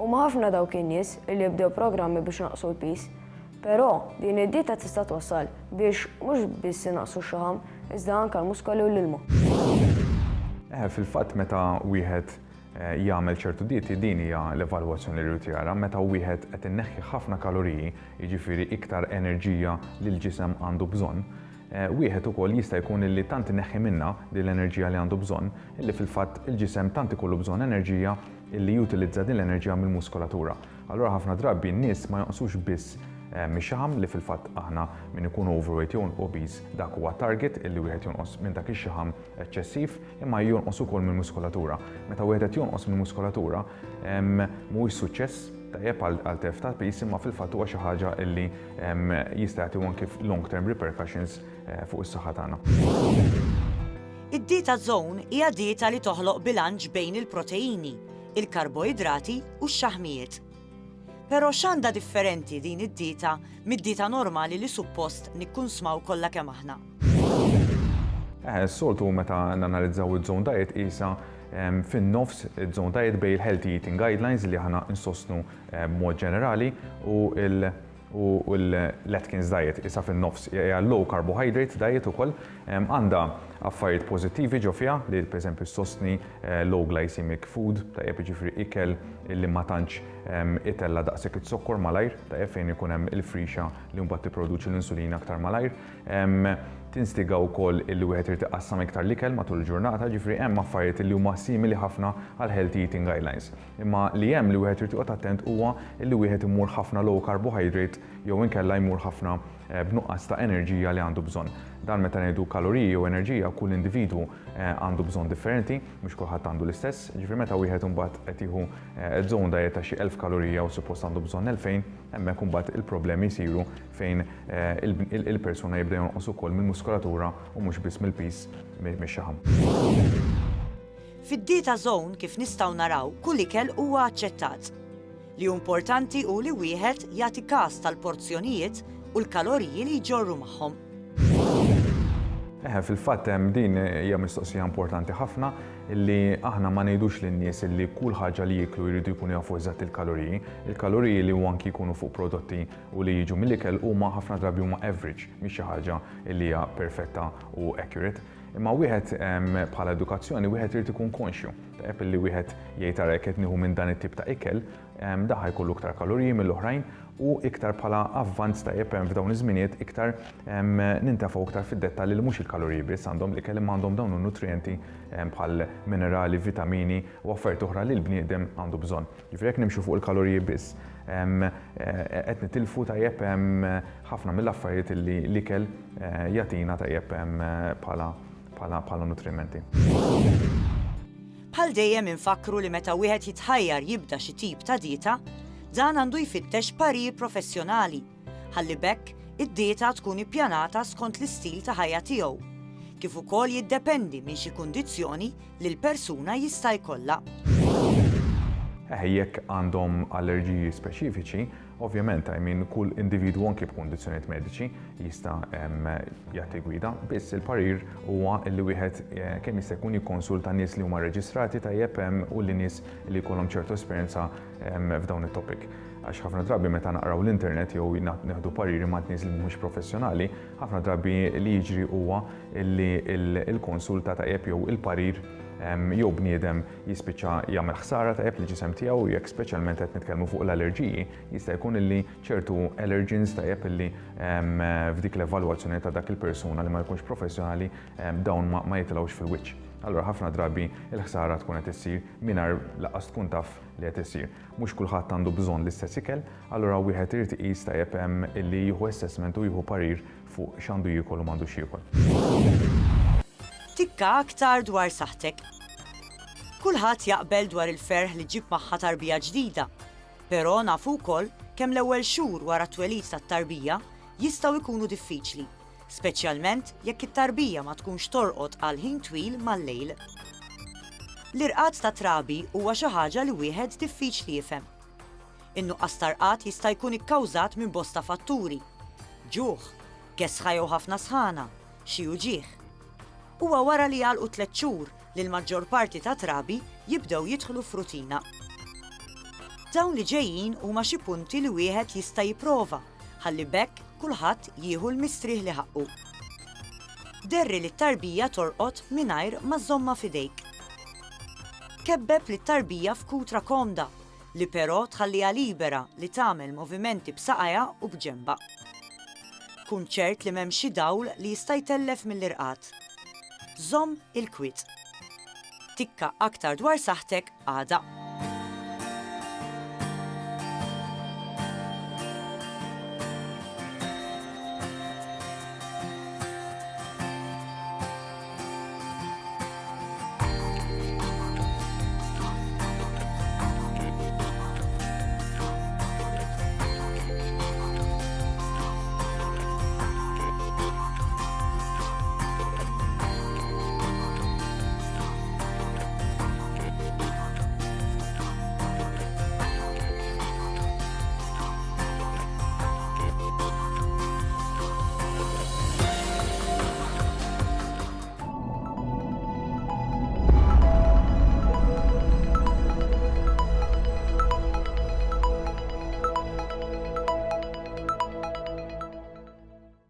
Huma ħafna dawk in-nies li jibdew programmi biex naqsu l-pis, però din id-dieta tista' twassal biex mhux biss inaqsu x-xaham, iżda anke l-muskoli u l-ilma. Fil-fatt meta wieħed jagħmel ċertu dieti din hija l-evalwazzjoni li jrid jara meta wieħed qed inneħħi ħafna kaloriji, jiġifieri iktar enerġija li l-ġisem għandu bżonn. Wieħed ukoll jista' jkun illi tant inneħħi minnha din l-enerġija li għandu bżonn, illi fil-fatt il-ġisem tant ikollu bżonn enerġija illi jutilizza din l-enerġija mill-muskolatura. Allura ħafna drabi n-nies ma jonqsux biss mix-xaham li fil-fatt aħna min ikun overweight jew obese dak huwa target illi wieħed jonqos minn dak ix-xaham eċċessiv imma jonqos ukoll mill-muskolatura. Meta wieħed qed jonqos mill-muskolatura mhuwiex suċċess tajjeb għal tef ta' pis imma fil-fatt huwa xi ħaġa illi jista' jagħti anke long-term repercussions fuq is-saħħa tagħna. Id-dieta zone hija dieta li toħloq bilanċ bejn il-proteini, il-karboidrati u x-xaħmijiet. Però x'għandha differenti din id-dieta mid-dieta normali li suppost nikkonsmaw kollha kemm aħna? S-soltu meta nanalizzaw iż-zone diet qisha fin-nofs iż-zone diet bejn il-healthy eating guidelines li aħna insostnu b'mod ġenerali u l-Atkins diet isa fin-nofs hija low carbohydrate diet ukoll għandha affarijiet pożittivi ġo fiha li pereżempju sostni low glycemic food tajjeb jiġifieri ikel illi ma tantx itella daqshekk it-sokkor malajr tajjeb fejn ikun hemm il-frixa li mbagħad tipproduċi l-insulina aktar malajr. Tinstiga wkoll illi wieħed irid iqassam iktar l-ikel matul il-ġurnata, ġifieri hemm affarijiet li huma simili ħafna għal healthy eating guidelines. Imma li hemm li wieħed irid joqgħod attent huwa illi wieħed imur ħafna low carbohydrate jew inkella jmur ħafna b'nuqqas ta' enerġija li għandu bżonn. Dan meta ngħidu kaloriji u enerġija kull individwu għandu bżonn differenti, mhux kulħadd għandu l-istess. Ġifieri meta wieħed imbagħad qed jieħu żone diet ta' xi 1000 kalorija u suppost għandu bżonn 2000, hemmhekk imbagħad il-problemi jsiru fejn il-persuna jibda jonqos ukoll mill-muskolatura u mhux biss mill-pis mix-xaham. Fid-dieta zone kif nistgħu naraw kull ikel huwa aċċettat. Li importanti hu li wieħed jagħti każ tal-porzjonijiet u l-kaloriji li jġorru magħhom. Fil-fatt hemm din hija mistoqsija importanti ħafna illi aħna ma ngħidux lin-nies illi kull ħaġa li jiklu jridu jkunu jafu eżatt il-kaloriji. Il-kaloriji li anki jkunu fuq prodotti u li jiġu mill-ikel huma ħafna drabi huma average, mhix xi ħaġa li hija perfetta u accurate. Imma wieħed bħala edukazzjoni wieħed irid ikun konxju. Tajjeb illi wieħed jgħid ara qed nieħu minn dan it-tip ta' ikel, daħħa jkollu iktar kaloriji mill-oħrajn u iktar bħala avvanz tajjeb f'dawn iż-żminijiet iktar nintafgħu iktar fid-dettalji li mhux il-kaloriji biss għandhom l-ikel imma għandhom dawn in-nutrienti bħal minerali, vitamini u affarijiet oħra li l-bniedem għandu bżonn. Ġifieri jekk nimxu fuq il-kaloriji biss qed nitilfu tajjeb ħafna mill-affarijiet li l-ikel jagħtina tajjeb bħala nutrimenti. Bħal dejjem infakru li meta wieħed jitħajjar jibda xi tip ta' dieta, dan għandu jfittex parir professjonali ħalli bekk id-dieta tkun ippjanata skont l-istil ta' ħajja tiegħu, kif ukoll jiddependi minn xi kundizzjoni li l-persuna jista' jkollha. Jekk għandhom allerġiji speċifiċi, ovvjament kull individwu anke b'kundizzjonijiet mediċi jista' jagħti gwida, biss il-parir huwa li wieħed kemm jista' jkun jikkonsulta nies li huma reġistrati tajjeb u li nies li jkollhom ċertu esperjenza f'dawn it-topic. Għax ħafna drabi meta naqraw l-internet jew neħdu pariri ma' nies li mhux professjonali, ħafna drabi li jiġri huwa li l-konsulta tajjeb jew il-parir jew bniedem jispiċċa jagħmel ħsara tajjeb lill-ġisem tiegħu jekk speċjalment qed nitkellmu fuq l-allerġiji, jista' jkun illi ċertu allergens tajjeb illi f'dik l-evalwazzjoni ta' dak il-persuna li ma jkunx professjonali dawn ma jitilgħux fil-wiċċ. Allura ħafna drabi il-ħsara tkun qed issir mingħajr laqas tkun taf li qed issir. Mhux kulħadd għandu bżonn l-istess ikel, allura wieħed irid iqis tajjeb illi jieħu assessment u jieħu parir fuq x'għandu jiekol u m'għandux jiekol. Tikka aktar dwar saħħtek. Kulħadd jaqbel dwar il-ferħ li ġib magħha tarbija ġdida, però nafu wkoll kemm l-ewwel xhur wara t-twelid tat-tarbija jistgħu jkunu diffiċli, speċjalment jekk it-tarbija ma tkunx torqod għal ħin twil mal-lejl. L-irqad ta' trabi huwa xi ħaġa li wieħed diffiċli jifhem. In-nuqqas tarqad jista' jkun ikkawżat minn bosta fatturi: ġuħ, kesħa jew ħafna sħana, xi uġigħ. Huwa wara li jgħalqu 3 xhur li l-maġġor parti ta' trabi jibdew jidħlu f'rutina. Dawn li ġejjin huma xi punti li wieħed jista' jipprova ħalli bekk kulħadd jieħu l-mistrieħ li ħaqqu. Derri li t-tarbija torqod mingħajr ma żomma f'idejk. Kebbeb li t-tarbija f'kutra komda li però tħalliha libera li tagħmel movimenti b'saqajja u b'ġenba. Kun ċert li m'hemm xi dawl li jista' jtellef mill-irqad. Żomm il-kwiet. Tikka aktar dwar saħħtek għada.